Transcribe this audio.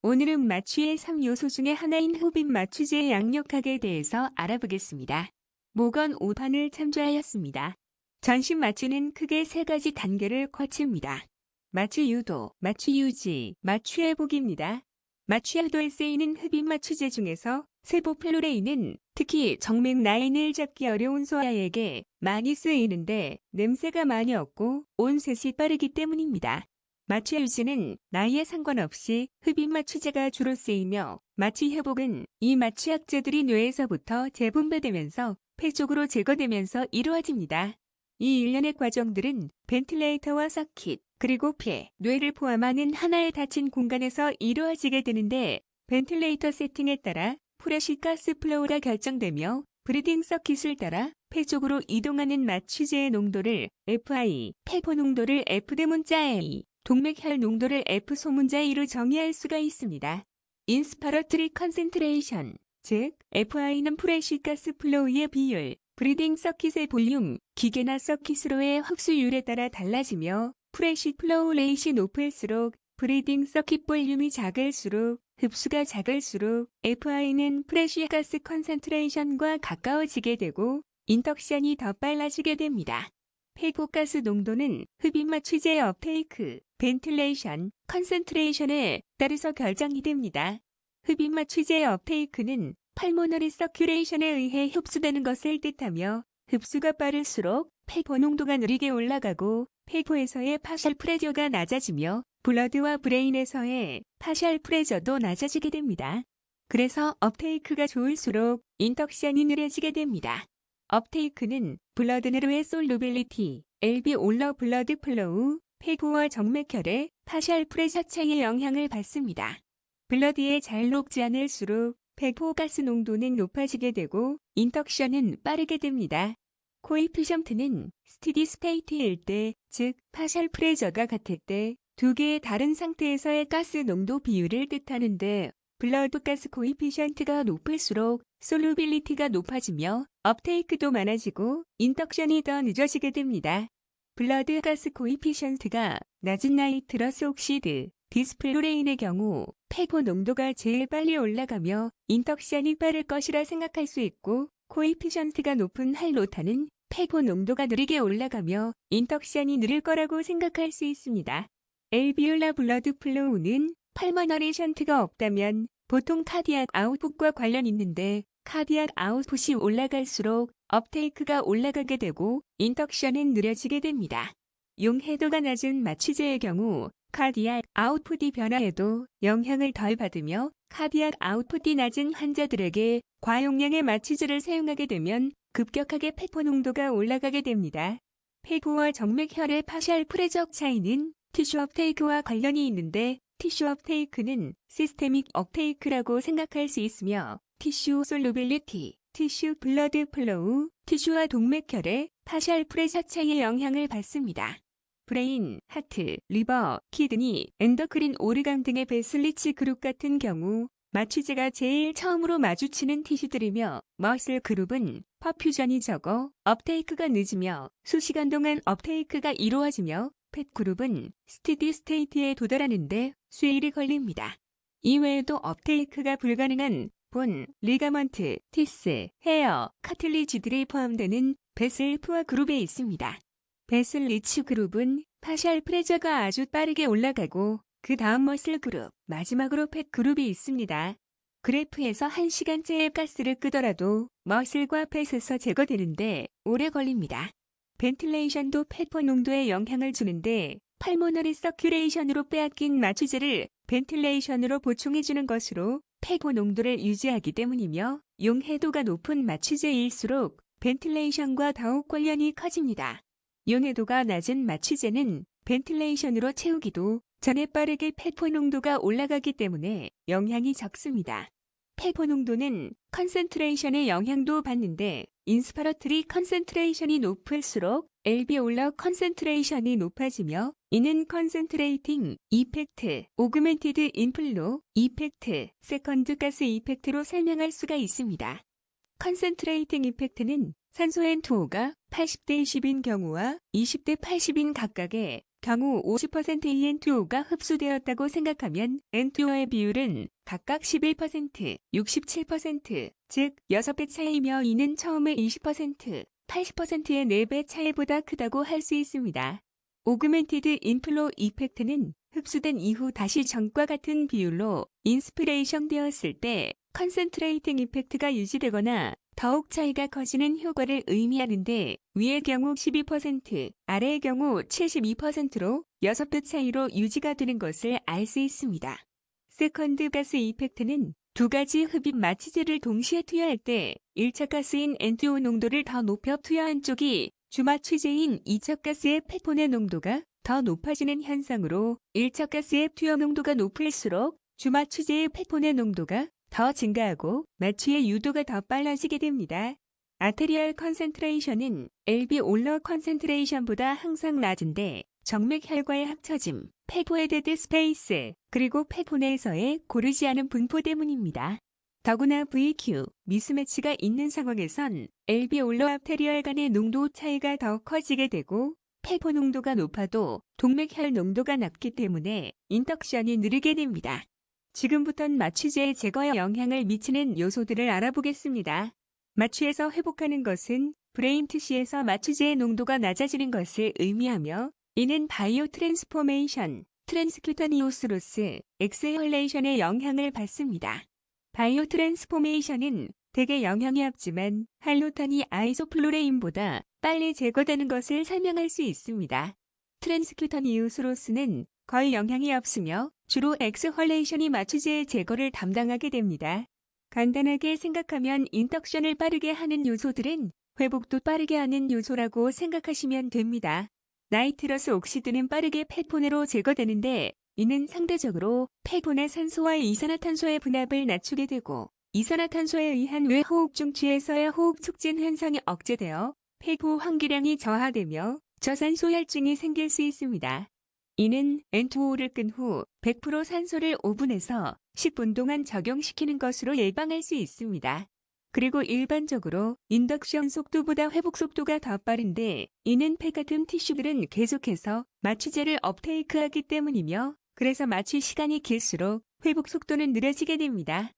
오늘은 마취의 3요소 중에 하나인 흡입 마취제의 양력학에 대해서 알아보겠습니다. 모건 5판을 참조하였습니다. 전신 마취는 크게 3가지 단계를 거칩니다. 마취 유도, 마취 유지, 마취 회복입니다. 마취 유도에 쓰이는 흡입 마취제 중에서 세보플로레인은 특히 정맥 라인을 잡기 어려운 소아에게 많이 쓰이는데 냄새가 많이 없고 온셋이 빠르기 때문입니다. 마취 유지는 나이에 상관없이 흡입 마취제가 주로 쓰이며 마취 회복은 이 마취약제들이 뇌에서부터 재분배되면서 폐 쪽으로 제거되면서 이루어집니다. 이 일련의 과정들은 벤틸레이터와 서킷, 그리고 폐, 뇌를 포함하는 하나의 닫힌 공간에서 이루어지게 되는데 벤틸레이터 세팅에 따라 프레시 가스 플로우가 결정되며 브리딩 서킷을 따라 폐 쪽으로 이동하는 마취제의 농도를 FI, 폐포 농도를 F대문자 A, 동맥혈 농도를 F 소문자 E로 정의할 수가 있습니다. 인스파러트리 컨센트레이션, 즉 FI는 프레시 가스 플로우의 비율, 브리딩 서킷의 볼륨, 기계나 서킷으로의 흡수율에 따라 달라지며 프레시 플로우 레이시 높을수록 브리딩 서킷 볼륨이 작을수록 흡수가 작을수록 FI는 프레시 가스 컨센트레이션과 가까워지게 되고 인덕션이 더 빨라지게 됩니다. 폐포가스 농도는 흡입 마취제의 업테이크, 벤틸레이션, 컨센트레이션에 따라서 결정이 됩니다. 흡입 마취제의 업테이크는 팔모너리 서큘레이션에 의해 흡수되는 것을 뜻하며 흡수가 빠를수록 폐포 농도가 느리게 올라가고 폐포에서의 파셜 프레저가 낮아지며 블러드와 브레인에서의 파셜 프레저도 낮아지게 됩니다. 그래서 업테이크가 좋을수록 인덕션이 느려지게 됩니다. 업테이크는 블러드 내로의 솔루빌리티, LV 블러드 플로우, 폐포와 정맥혈의 파셜 프레저 차이의 영향을 받습니다. 블러드에 잘 녹지 않을수록 폐포 가스 농도는 높아지게 되고 인덕션은 빠르게 됩니다. 코이피션트는 스티디 스테이트일 때, 즉 파셜 프레저가 같을 때 두 개의 다른 상태에서의 가스 농도 비율을 뜻하는데 블러드 가스 코이피션트가 높을수록 솔루빌리티가 높아지며 업테이크도 많아지고 인덕션이 더 늦어지게 됩니다. 블러드 가스 코이피션트가 낮은 나이트러스 옥시드, 디스플로레인의 경우 폐포 농도가 제일 빨리 올라가며 인덕션이 빠를 것이라 생각할 수 있고 코이피션트가 높은 할로타는 폐포 농도가 느리게 올라가며 인덕션이 느릴 거라고 생각할 수 있습니다. 엘비올라 블러드 플로우는 팔머너리 션트가 없다면 보통 카디악 아웃풋과 관련 있는데 카디악 아웃풋이 올라갈수록 업테이크가 올라가게 되고 인덕션은 느려지게 됩니다. 용해도가 낮은 마취제의 경우 카디악 아웃풋이 변화해도 영향을 덜 받으며 카디악 아웃풋이 낮은 환자들에게 과용량의 마취제를 사용하게 되면 급격하게 폐포 농도가 올라가게 됩니다. 폐포와 정맥혈의 파셜 프레저 차이는 티슈 업테이크와 관련이 있는데 티슈 업테이크는 시스테믹 업테이크라고 생각할 수 있으며 티슈 솔루빌리티, 티슈 블러드 플로우, 티슈와 동맥혈의 파셜 프레저 차이의 영향을 받습니다. 브레인, 하트, 리버, 키드니, 엔더크린 오르간 등의 베슬리치 그룹 같은 경우 마취제가 제일 처음으로 마주치는 티슈들이며 머슬 그룹은 퍼퓨전이 적어 업테이크가 늦으며 수시간 동안 업테이크가 이루어지며 팻 그룹은 스티디 스테이트에 도달하는데 수일이 걸립니다. 이외에도 업테이크가 불가능한 본, 리가먼트, 티스, 헤어, 카틸리지들이 포함되는 베슬프와 그룹에 있습니다. 베슬리치 그룹은 파셜 프레저가 아주 빠르게 올라가고 그 다음 머슬 그룹, 마지막으로 팻 그룹이 있습니다. 그래프에서 1시간째의 가스를 끄더라도 머슬과 팻에서 제거되는데 오래 걸립니다. 벤틸레이션도 폐포 농도에 영향을 주는데 팔모너리 서큘레이션으로 빼앗긴 마취제를 벤틸레이션으로 보충해주는 것으로 폐포 농도를 유지하기 때문이며 용해도가 높은 마취제일수록 벤틸레이션과 더욱 관련이 커집니다. 용해도가 낮은 마취제는 벤틸레이션으로 채우기도 전에 빠르게 폐포 농도가 올라가기 때문에 영향이 적습니다. 폐포 농도는 컨센트레이션의 영향도 받는데 인스파러트리 컨센트레이션이 높을수록 엘비올러 컨센트레이션이 높아지며 이는 컨센트레이팅 이펙트, 오그멘티드 인플로 이펙트, 세컨드 가스 이펙트로 설명할 수가 있습니다. 컨센트레이팅 이펙트는 산소 N2O가 80대 20인 경우와 20대 80인 각각의 경우 50%의 N2O가 흡수되었다고 생각하면 N2O의 비율은 각각 11%, 67%, 즉 6배 차이며 이는 처음의 20%, 80%의 4배 차이보다 크다고 할 수 있습니다. 오그멘티드 인플로 이펙트는 흡수된 이후 다시 전과 같은 비율로 인스피레이션 되었을 때 컨센트레이팅 이펙트가 유지되거나 더욱 차이가 커지는 효과를 의미하는데 위의 경우 12%, 아래의 경우 72%로 6배 차이로 유지가 되는 것을 알 수 있습니다. 세컨드 가스 이펙트는 두 가지 흡입 마취제를 동시에 투여할 때 1차 가스인 N2O 농도를 더 높여 투여한 쪽이 주마취제인 2차 가스의 폐폰의 농도가 더 높아지는 현상으로 1차 가스의 투여 농도가 높을수록 주마취제의 폐폰의 농도가 더 증가하고 마취의 유도가 더 빨라지게 됩니다. 아테리얼 컨센트레이션은 엘비올러 컨센트레이션보다 항상 낮은데 정맥혈과의 합쳐짐, 폐포의 데드 스페이스, 그리고 폐포 내에서의 고르지 않은 분포 때문입니다. 더구나 VQ, 미스매치가 있는 상황에선 엘비올러 아테리얼 간의 농도 차이가 더 커지게 되고 폐포 농도가 높아도 동맥혈 농도가 낮기 때문에 인덕션이 느리게 됩니다. 지금부턴 마취제 제거에 영향을 미치는 요소들을 알아보겠습니다. 마취에서 회복하는 것은 브레인 티슈에서 마취제의 농도가 낮아지는 것을 의미하며 이는 바이오 트랜스포메이션, 트랜스큐타니오스로스, 엑스헬레이션의 영향을 받습니다. 바이오 트랜스포메이션은 대개 영향이 없지만 할로탄이 아이소플로레인보다 빨리 제거되는 것을 설명할 수 있습니다. 트랜스큐타니오스로스는 거의 영향이 없으며 주로 엑스헬레이션이 마취제의 제거를 담당하게 됩니다. 간단하게 생각하면 인덕션을 빠르게 하는 요소들은 회복도 빠르게 하는 요소라고 생각하시면 됩니다. 나이트러스 옥시드는 빠르게 폐포내로 제거되는데 이는 상대적으로 폐포내 산소와 이산화탄소의 분압을 낮추게 되고 이산화탄소에 의한 외호흡 중취에서의 호흡 촉진 현상이 억제되어 폐포 환기량이 저하되며 저산소혈증이 생길 수 있습니다. 이는 N2O를 끈 후 100% 산소를 5분에서 10분 동안 적용시키는 것으로 예방할 수 있습니다. 그리고 일반적으로 인덕션 속도보다 회복 속도가 더 빠른데 이는 폐 같은 티슈들은 계속해서 마취제를 업테이크하기 때문이며 그래서 마취 시간이 길수록 회복 속도는 느려지게 됩니다.